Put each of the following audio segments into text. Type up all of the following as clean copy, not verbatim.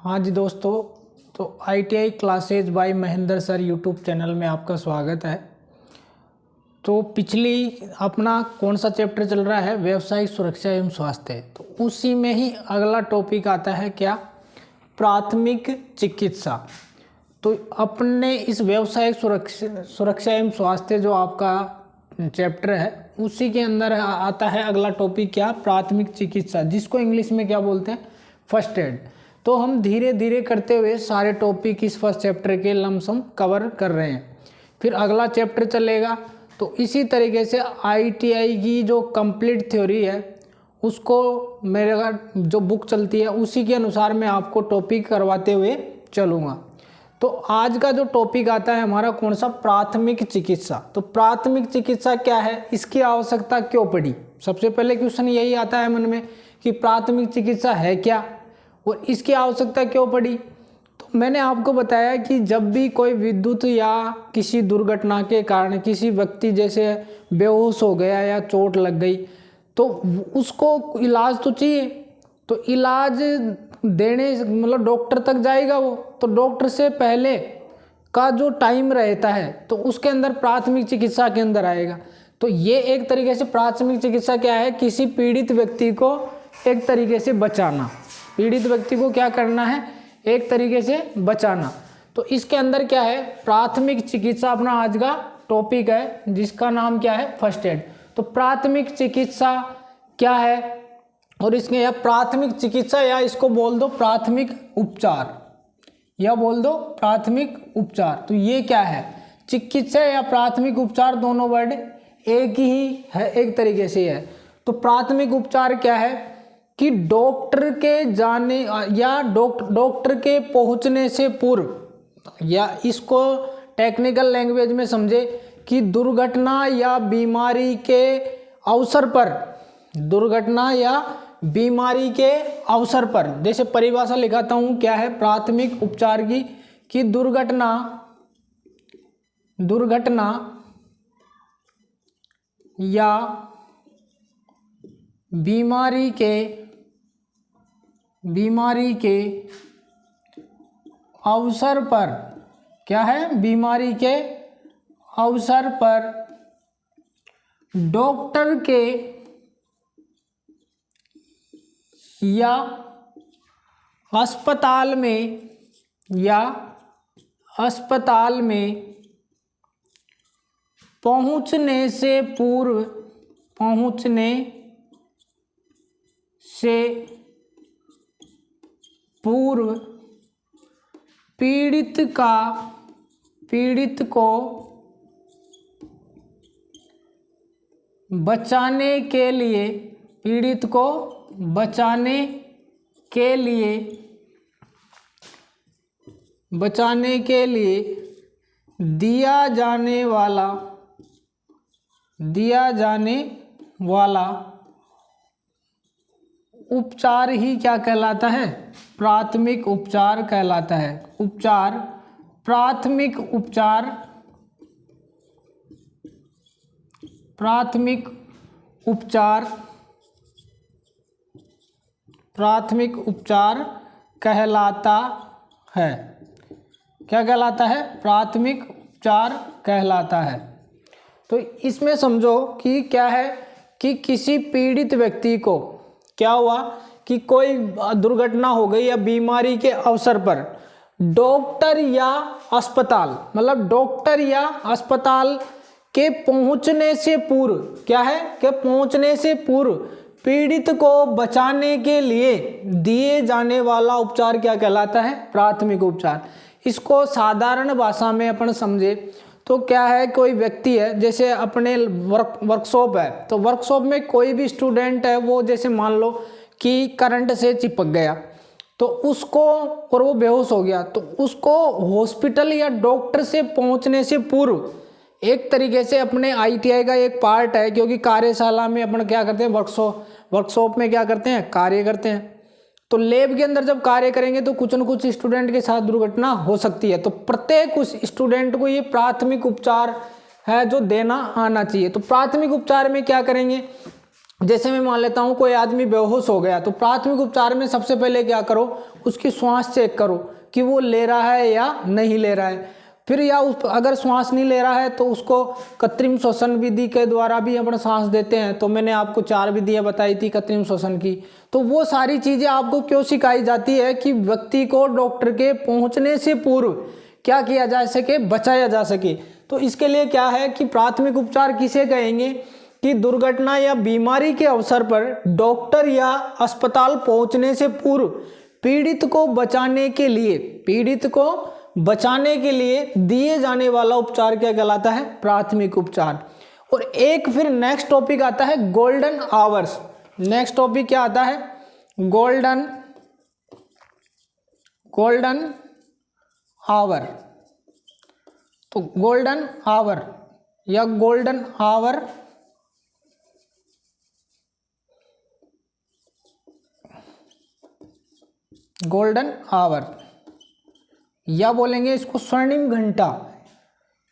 हाँ जी दोस्तों, तो ITI classes by Mahendra sir YouTube channel में आपका स्वागत है। तो पिछली अपना कौन सा चैप्टर चल रहा है, व्यावसायिक सुरक्षा एवं स्वास्थ्य। तो उसी में ही अगला टॉपिक आता है क्या, प्राथमिक चिकित्सा। तो अपने इस व्यावसायिक सुरक्षा एवं स्वास्थ्य जो आपका चैप्टर है उसी के अंदर आता है अगला टॉपिक क्या, प्राथमिक चिकित्सा, जिसको इंग्लिश में क्या बोलते हैं, फर्स्ट एड। तो हम धीरे धीरे करते हुए सारे टॉपिक इस फर्स्ट चैप्टर के लमसम कवर कर रहे हैं। फिर अगला चैप्टर चलेगा। तो इसी तरीके से ITI की जो कंप्लीट थ्योरी है उसको मेरे जो बुक चलती है उसी के अनुसार मैं आपको टॉपिक करवाते हुए चलूँगा। तो आज का जो टॉपिक आता है हमारा कौन सा, प्राथमिक चिकित्सा। तो प्राथमिक चिकित्सा क्या है, इसकी आवश्यकता क्यों पड़ी। सबसे पहले क्वेश्चन यही आता है मन में कि प्राथमिक चिकित्सा है क्या और इसकी आवश्यकता क्यों पड़ी। तो मैंने आपको बताया कि जब भी कोई विद्युत या किसी दुर्घटना के कारण किसी व्यक्ति जैसे बेहोश हो गया या चोट लग गई तो उसको इलाज तो चाहिए। तो इलाज देने मतलब डॉक्टर तक जाएगा वो, तो डॉक्टर से पहले का जो टाइम रहता है तो उसके अंदर प्राथमिक चिकित्सा के अंदर आएगा। तो ये एक तरीके से प्राथमिक चिकित्सा क्या है, किसी पीड़ित व्यक्ति को एक तरीके से बचाना। पीड़ित व्यक्ति को क्या करना है, एक तरीके से बचाना। तो इसके अंदर क्या है, प्राथमिक चिकित्सा अपना आज का टॉपिक है जिसका नाम क्या है, फर्स्ट एड। तो प्राथमिक चिकित्सा क्या है और इसमें यह प्राथमिक चिकित्सा या इसको बोल दो प्राथमिक उपचार, या बोल दो प्राथमिक उपचार। तो ये क्या है, चिकित्सा या प्राथमिक उपचार दोनों वर्ड एक ही है, एक तरीके से है। तो प्राथमिक उपचार क्या है कि डॉक्टर के जाने या डॉक्टर के पहुंचने से पूर्व, या इसको टेक्निकल लैंग्वेज में समझे कि दुर्घटना या बीमारी के अवसर पर, दुर्घटना या बीमारी के अवसर पर, जैसे परिभाषा लिखाता हूं क्या है प्राथमिक उपचार की, कि दुर्घटना या बीमारी के अवसर पर, क्या है, बीमारी के अवसर पर डॉक्टर के या अस्पताल में पहुंचने से पूर्व पीड़ित को बचाने के लिए दिया जाने वाला उपचार ही क्या कहलाता है, प्राथमिक उपचार कहलाता है। प्राथमिक उपचार कहलाता है। क्या कहलाता है, प्राथमिक उपचार कहलाता है। तो इसमें समझो कि क्या है कि किसी पीड़ित व्यक्ति को क्या हुआ कि कोई दुर्घटना हो गई या बीमारी के अवसर पर डॉक्टर या अस्पताल, मतलब डॉक्टर या अस्पताल के पहुंचने से पूर्व, क्या है कि पहुंचने से पूर्व पीड़ित को बचाने के लिए दिए जाने वाला उपचार क्या कहलाता है, प्राथमिक उपचार। इसको साधारण भाषा में अपन समझे तो क्या है, कोई व्यक्ति है जैसे अपने वर्कशॉप है, तो वर्कशॉप में कोई भी स्टूडेंट है वो जैसे मान लो कि करंट से चिपक गया तो उसको, और वो बेहोश हो गया, तो उसको हॉस्पिटल या डॉक्टर से पहुंचने से पूर्व एक तरीके से अपने ITI का एक पार्ट है, क्योंकि कार्यशाला में अपन क्या करते हैं, वर्कशॉप में क्या करते हैं, कार्य करते हैं। तो लैब के अंदर जब कार्य करेंगे तो कुछ न कुछ स्टूडेंट के साथ दुर्घटना हो सकती है। तो प्रत्येक उस स्टूडेंट को ये प्राथमिक उपचार है जो देना आना चाहिए। तो प्राथमिक उपचार में क्या करेंगे जैसे मैं मान लेता हूँ कोई आदमी बेहोश हो गया, तो प्राथमिक उपचार में सबसे पहले क्या करो, उसकी श्वास चेक करो कि वो ले रहा है या नहीं ले रहा है। फिर या अगर श्वास नहीं ले रहा है तो उसको कृत्रिम श्वसन विधि के द्वारा भी अपना सांस देते हैं। तो मैंने आपको 4 विधियाँ बताई थी कृत्रिम श्वसन की। तो वो सारी चीज़ें आपको क्यों सिखाई जाती है कि व्यक्ति को डॉक्टर के पहुँचने से पूर्व क्या किया जा सके, बचाया जा सके। तो इसके लिए क्या है कि प्राथमिक उपचार किसे कहेंगे कि दुर्घटना या बीमारी के अवसर पर डॉक्टर या अस्पताल पहुंचने से पूर्व पीड़ित को बचाने के लिए दिए जाने वाला उपचार क्या कहलाता है, प्राथमिक उपचार। और एक फिर नेक्स्ट टॉपिक आता है गोल्डन आवर्स। नेक्स्ट टॉपिक क्या आता है, गोल्डन आवर। तो गोल्डन आवर या गोल्डन आवर या बोलेंगे इसको स्वर्णिम घंटा,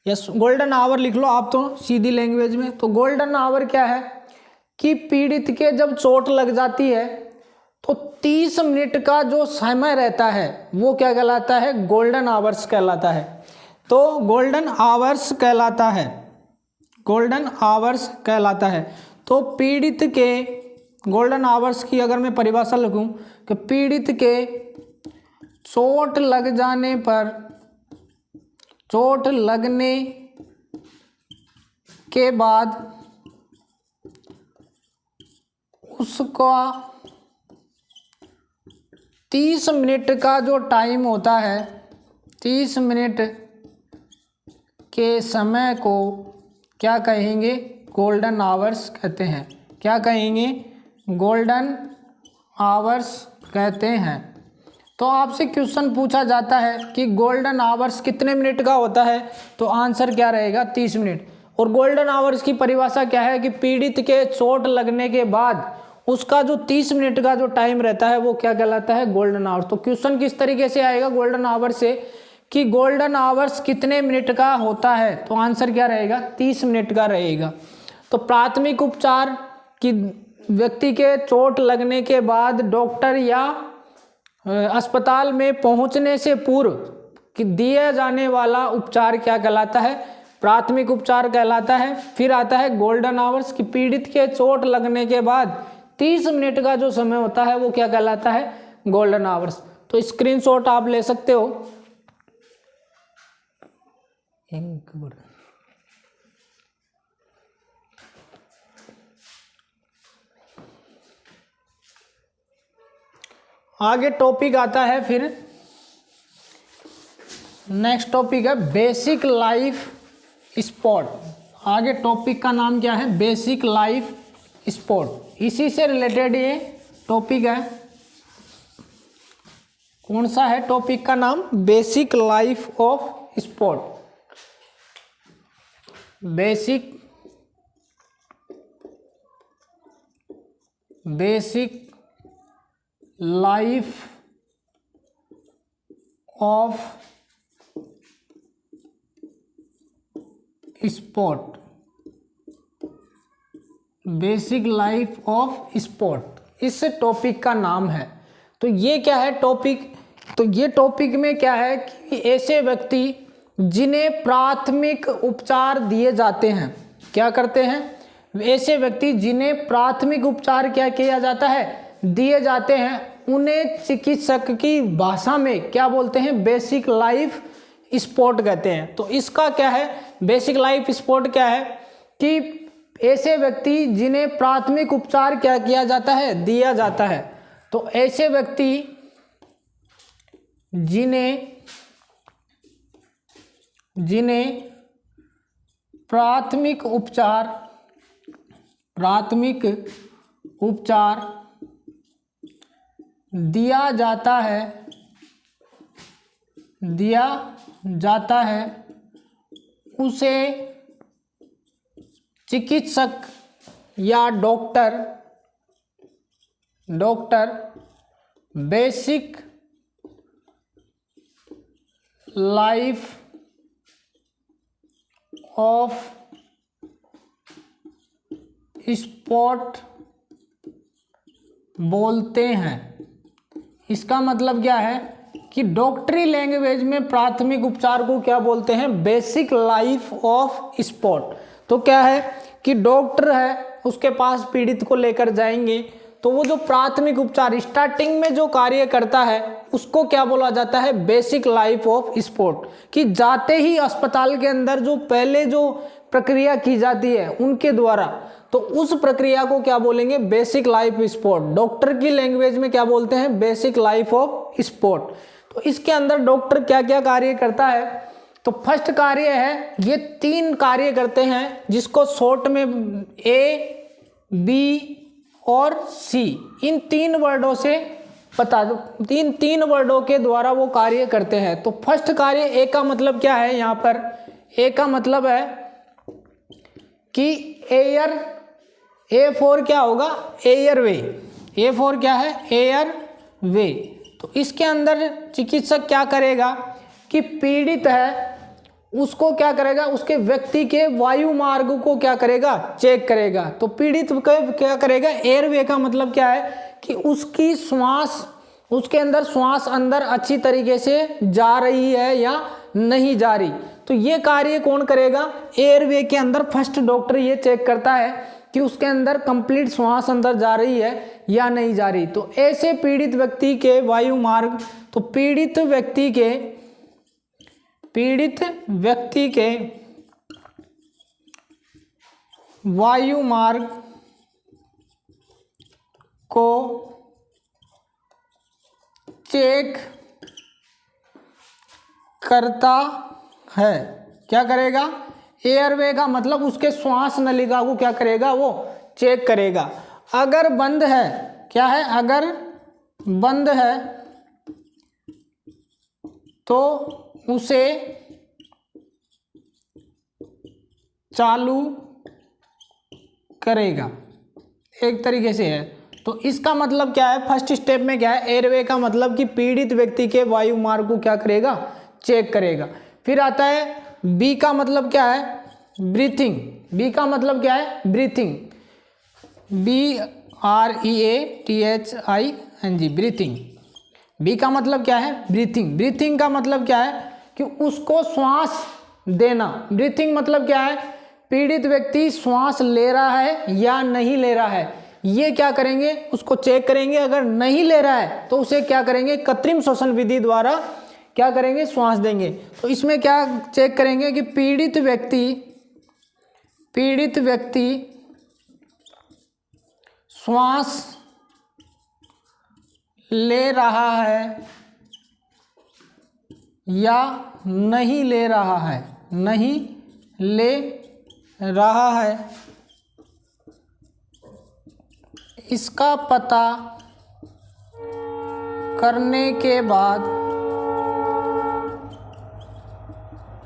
या गोल्डन आवर लिख लो आप तो सीधी लैंग्वेज में। तो गोल्डन आवर क्या है कि पीड़ित के जब चोट लग जाती है तो 30 मिनट का जो समय रहता है वो क्या कहलाता है, गोल्डन आवर्स कहलाता है। तो गोल्डन आवर्स कहलाता है। तो पीड़ित के गोल्डन आवर्स की अगर मैं परिभाषा लिखूं कि पीड़ित के चोट लगने के बाद उसका 30 मिनट का जो टाइम होता है, 30 मिनट के समय को क्या कहेंगे, गोल्डन आवर्स कहते हैं। क्या कहेंगे, गोल्डन आवर्स कहते हैं। तो आपसे क्वेश्चन पूछा जाता है कि गोल्डन आवर्स कितने मिनट का होता है, तो आंसर क्या रहेगा, 30 मिनट। और गोल्डन आवर्स की परिभाषा क्या है कि पीड़ित के चोट लगने के बाद उसका जो 30 मिनट का जो टाइम रहता है वो क्या कहलाता है, गोल्डन आवर्स। तो क्वेश्चन किस तरीके से आएगा गोल्डन आवर्स से कि गोल्डन आवर्स कितने मिनट का होता है, तो आंसर क्या रहेगा, 30 मिनट का रहेगा। तो प्राथमिक उपचार की व्यक्ति के चोट लगने के बाद डॉक्टर या अस्पताल में पहुंचने से पूर्व कि दिया जाने वाला उपचार क्या कहलाता है, प्राथमिक उपचार कहलाता है। फिर आता है गोल्डन आवर्स कि पीड़ित के चोट लगने के बाद 30 मिनट का जो समय होता है वो क्या कहलाता है, गोल्डन आवर्स। तो स्क्रीनशॉट आप ले सकते हो। आगे टॉपिक आता है, फिर नेक्स्ट टॉपिक है बेसिक लाइफ स्पोर्ट। आगे टॉपिक का नाम क्या है, बेसिक लाइफ स्पोर्ट। इसी से रिलेटेड ये टॉपिक है। कौन सा है टॉपिक का नाम, basic life of sport. Basic life of sport. Basic life of sport इस टॉपिक का नाम है। तो ये क्या है टॉपिक, तो ये टॉपिक में क्या है कि ऐसे व्यक्ति जिन्हें प्राथमिक उपचार दिए जाते हैं, क्या करते हैं, ऐसे व्यक्ति जिन्हें प्राथमिक उपचार क्या किया जाता है, दिए जाते हैं, उन्हें चिकित्सक की भाषा में क्या बोलते हैं, बेसिक लाइफ स्पोर्ट कहते हैं। तो इसका क्या है, बेसिक लाइफ स्पोर्ट क्या है कि ऐसे व्यक्ति जिन्हें प्राथमिक उपचार क्या किया जाता है, दिया जाता है। तो ऐसे व्यक्ति जिन्हें प्राथमिक उपचार दिया जाता है उसे चिकित्सक या doctor basic life of sport बोलते हैं। इसका मतलब क्या है कि डॉक्टरी लैंग्वेज में प्राथमिक उपचार को क्या बोलते हैं, बेसिक लाइफ ऑफ स्पॉट। तो क्या है कि डॉक्टर है उसके पास पीड़ित को लेकर जाएंगे तो वो जो प्राथमिक उपचार स्टार्टिंग में जो कार्य करता है उसको क्या बोला जाता है, बेसिक लाइफ ऑफ स्पॉट। कि जाते ही अस्पताल के अंदर जो पहले जो प्रक्रिया की जाती है उनके द्वारा, तो उस प्रक्रिया को क्या बोलेंगे, बेसिक लाइफ स्पॉट। डॉक्टर की लैंग्वेज में क्या बोलते हैं, बेसिक लाइफ ऑफ स्पॉट। तो इसके अंदर डॉक्टर क्या क्या कार्य करता है, तो फर्स्ट कार्य है, ये 3 कार्य करते हैं जिसको शॉर्ट में ए, बी और सी, इन 3 वर्डों से बता दो, 3 वर्डों के द्वारा वो कार्य करते हैं। तो फर्स्ट कार्य ए का मतलब क्या है, यहाँ पर ए का मतलब है कि एयर, ए फॉर क्या होगा, एयर वे, ए फॉर क्या है, एयर वे। तो इसके अंदर चिकित्सक क्या करेगा कि पीड़ित है उसको क्या करेगा, उसके व्यक्ति के वायु मार्ग को क्या करेगा, चेक करेगा। तो पीड़ित को क्या करेगा, एयरवे का मतलब क्या है कि उसकी श्वास, उसके अंदर श्वास अंदर अच्छी तरीके से जा रही है या नहीं जा रही। तो ये कार्य कौन करेगा, एयरवे के अंदर फर्स्ट डॉक्टर ये चेक करता है कि उसके अंदर कंप्लीट श्वास अंदर जा रही है या नहीं जा रही। तो ऐसे पीड़ित व्यक्ति के वायु मार्ग, तो पीड़ित व्यक्ति के वायु मार्ग को चेक करता है। क्या करेगा, एयरवे का मतलब उसके श्वास नलिका को क्या करेगा, वो चेक करेगा। अगर बंद है, क्या है, अगर बंद है तो उसे चालू करेगा, एक तरीके से है। तो इसका मतलब क्या है, फर्स्ट स्टेप में क्या है, एयरवे का मतलब कि पीड़ित व्यक्ति के वायु मार्ग को क्या करेगा, चेक करेगा। फिर आता है बी का मतलब क्या है, ब्रीथिंग। बी का मतलब क्या है, ब्रीथिंग, BREATHING, ब्रीथिंग। बी का मतलब क्या है, ब्रीथिंग। ब्रीथिंग का मतलब क्या है कि उसको श्वास देना। ब्रीथिंग मतलब क्या है, पीड़ित व्यक्ति श्वास ले रहा है या नहीं ले रहा है, ये क्या करेंगे, उसको चेक करेंगे। अगर नहीं ले रहा है तो उसे क्या करेंगे, कृत्रिम श्वसन विधि द्वारा क्या करेंगे, श्वास देंगे। तो इसमें क्या चेक करेंगे कि पीड़ित व्यक्ति श्वास ले रहा है या नहीं ले रहा है, नहीं ले रहा है, इसका पता करने के बाद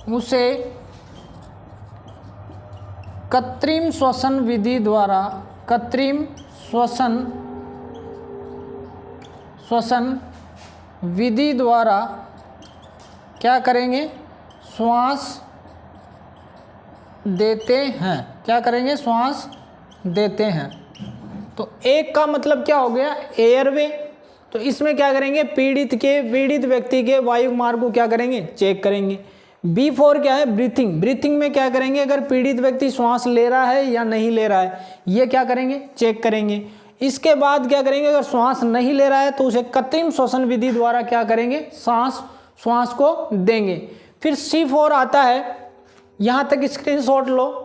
उसे कृत्रिम श्वसन विधि द्वारा, कृत्रिम श्वसन विधि द्वारा क्या करेंगे, श्वास देते हैं। क्या करेंगे, श्वास देते हैं। तो एक का मतलब क्या हो गया, एयरवे। तो इसमें क्या करेंगे, पीड़ित व्यक्ति के वायु मार्ग को क्या करेंगे, चेक करेंगे। बी फॉर क्या है, ब्रीथिंग। ब्रीथिंग में क्या करेंगे, अगर पीड़ित व्यक्ति श्वास ले रहा है या नहीं ले रहा है, ये क्या करेंगे, चेक करेंगे। इसके बाद क्या करेंगे, अगर श्वास नहीं ले रहा है तो उसे कृत्रिम श्वसन विधि द्वारा क्या करेंगे, श्वास को देंगे। फिर सी फॉर आता है, यहाँ तक स्क्रीनशॉट लो।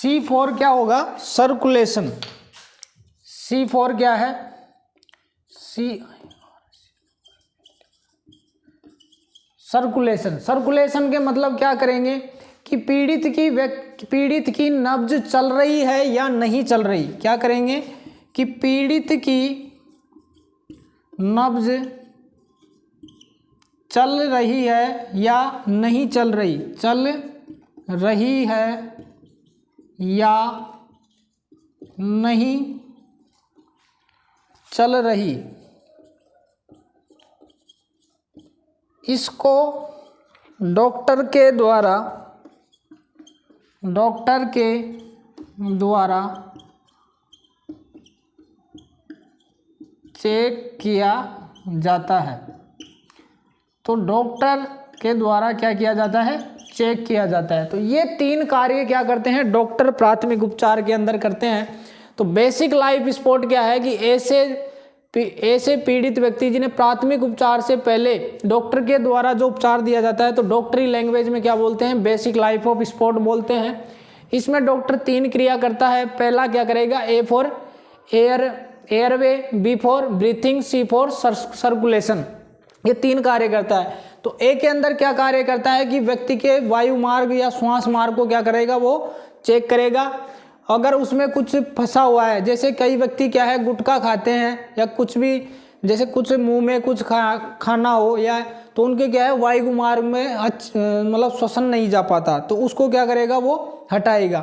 सी फॉर क्या होगा, सर्कुलेशन। सी फॉर क्या है, सर्कुलेशन। सर्कुलेशन के मतलब क्या करेंगे कि पीड़ित की नब्ज चल रही है या नहीं चल रही। क्या करेंगे कि पीड़ित की नब्ज चल रही है या नहीं चल रही, चल रही है या नहीं चल रही, इसको डॉक्टर के द्वारा चेक किया जाता है। तो डॉक्टर के द्वारा क्या किया जाता है, चेक किया जाता है। तो ये 3 कार्य क्या करते हैं, डॉक्टर प्राथमिक उपचार के अंदर करते हैं। तो बेसिक लाइफ सपोर्ट क्या है कि ऐसे पीड़ित व्यक्ति जिन्हें प्राथमिक उपचार से पहले डॉक्टर के द्वारा जो उपचार दिया जाता है, तो डॉक्टरी लैंग्वेज में क्या बोलते हैं, बेसिक लाइफ ऑफ सपोर्ट बोलते हैं। इसमें डॉक्टर 3 क्रिया करता है। पहला क्या करेगा, A for airway, B for breathing, C for circulation. ये 3 कार्य करता है। तो ए के अंदर क्या कार्य करता है कि व्यक्ति के वायु मार्ग या श्वास मार्ग को क्या करेगा, वो चेक करेगा। अगर उसमें कुछ फंसा हुआ है, जैसे कई व्यक्ति क्या है गुटखा खाते हैं या कुछ भी, जैसे कुछ मुंह में कुछ खाना हो या, तो उनके क्या है वायु मार्ग में मतलब श्वसन नहीं जा पाता, तो उसको क्या करेगा, वो हटाएगा।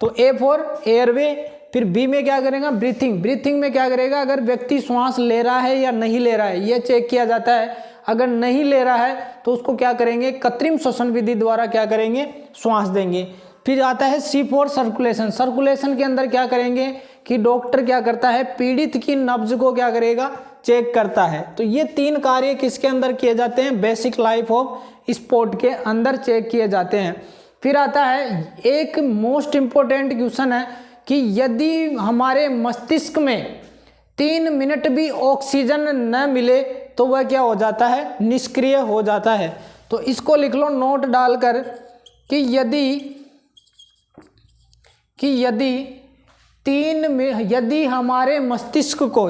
तो ए फॉर एयरवे। फिर बी में क्या करेगा, ब्रीथिंग में क्या करेगा, अगर व्यक्ति श्वास ले रहा है या नहीं ले रहा है ये चेक किया जाता है। अगर नहीं ले रहा है तो उसको क्या करेंगे, कृत्रिम श्वसन विधि द्वारा क्या करेंगे, श्वास देंगे। फिर आता है सी फॉर सर्कुलेशन के अंदर क्या करेंगे कि डॉक्टर क्या करता है, पीड़ित की नब्ज को क्या करेगा, चेक करता है। तो ये 3 कार्य किसके अंदर किए जाते हैं, बेसिक लाइफ ऑफ सपोर्ट के अंदर चेक किए जाते हैं। फिर आता है एक मोस्ट इम्पोर्टेंट क्वेश्चन है कि यदि हमारे मस्तिष्क में 3 मिनट भी ऑक्सीजन न मिले तो वह क्या हो जाता है, निष्क्रिय हो जाता है। तो इसको लिख लो नोट डालकर कि यदि हमारे मस्तिष्क को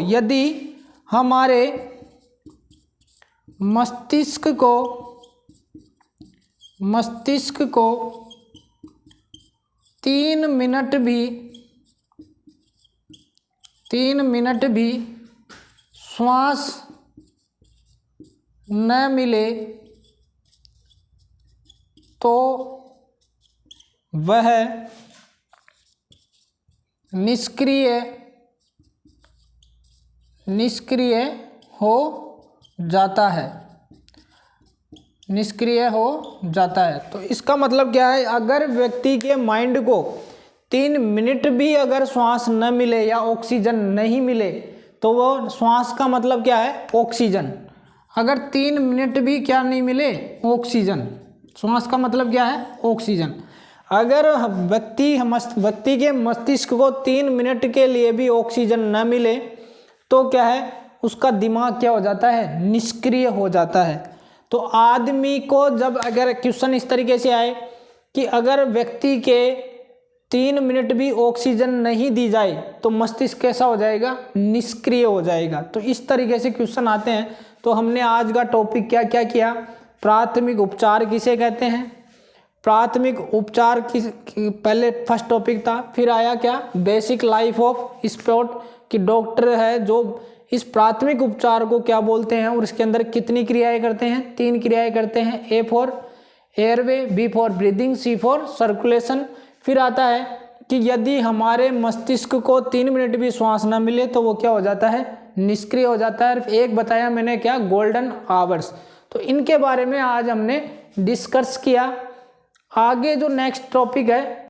3 मिनट भी श्वास न मिले तो वह निष्क्रिय हो जाता है। तो इसका मतलब क्या है, अगर व्यक्ति के माइंड को 3 मिनट भी अगर श्वास न मिले या ऑक्सीजन नहीं मिले तो वो श्वास का मतलब क्या है, ऑक्सीजन। अगर 3 मिनट भी क्या नहीं मिले, ऑक्सीजन, श्वास का मतलब क्या है, ऑक्सीजन। अगर व्यक्ति के मस्तिष्क को 3 मिनट के लिए भी ऑक्सीजन न मिले तो क्या है, उसका दिमाग क्या हो जाता है, निष्क्रिय हो जाता है। तो आदमी को जब अगर क्वेश्चन इस तरीके से आए कि अगर व्यक्ति के 3 मिनट भी ऑक्सीजन नहीं दी जाए तो मस्तिष्क कैसा हो जाएगा, निष्क्रिय हो जाएगा। तो इस तरीके से क्वेश्चन आते हैं। तो हमने आज का टॉपिक क्या क्या किया, प्राथमिक उपचार किसे कहते हैं, प्राथमिक उपचार की पहले फर्स्ट टॉपिक था। फिर आया क्या, बेसिक लाइफ ऑफ सपोर्ट, कि डॉक्टर है जो इस प्राथमिक उपचार को क्या बोलते हैं और इसके अंदर कितनी क्रियाएं करते हैं, 3 क्रियाएं करते हैं। A for airway, B for breathing, C for circulation. फिर आता है कि यदि हमारे मस्तिष्क को 3 मिनट भी श्वास न मिले तो वो क्या हो जाता है, निष्क्रिय हो जाता है। एक बताया मैंने क्या, गोल्डन आवर्स। तो इनके बारे में आज हमने डिस्कस किया। आगे जो नेक्स्ट टॉपिक है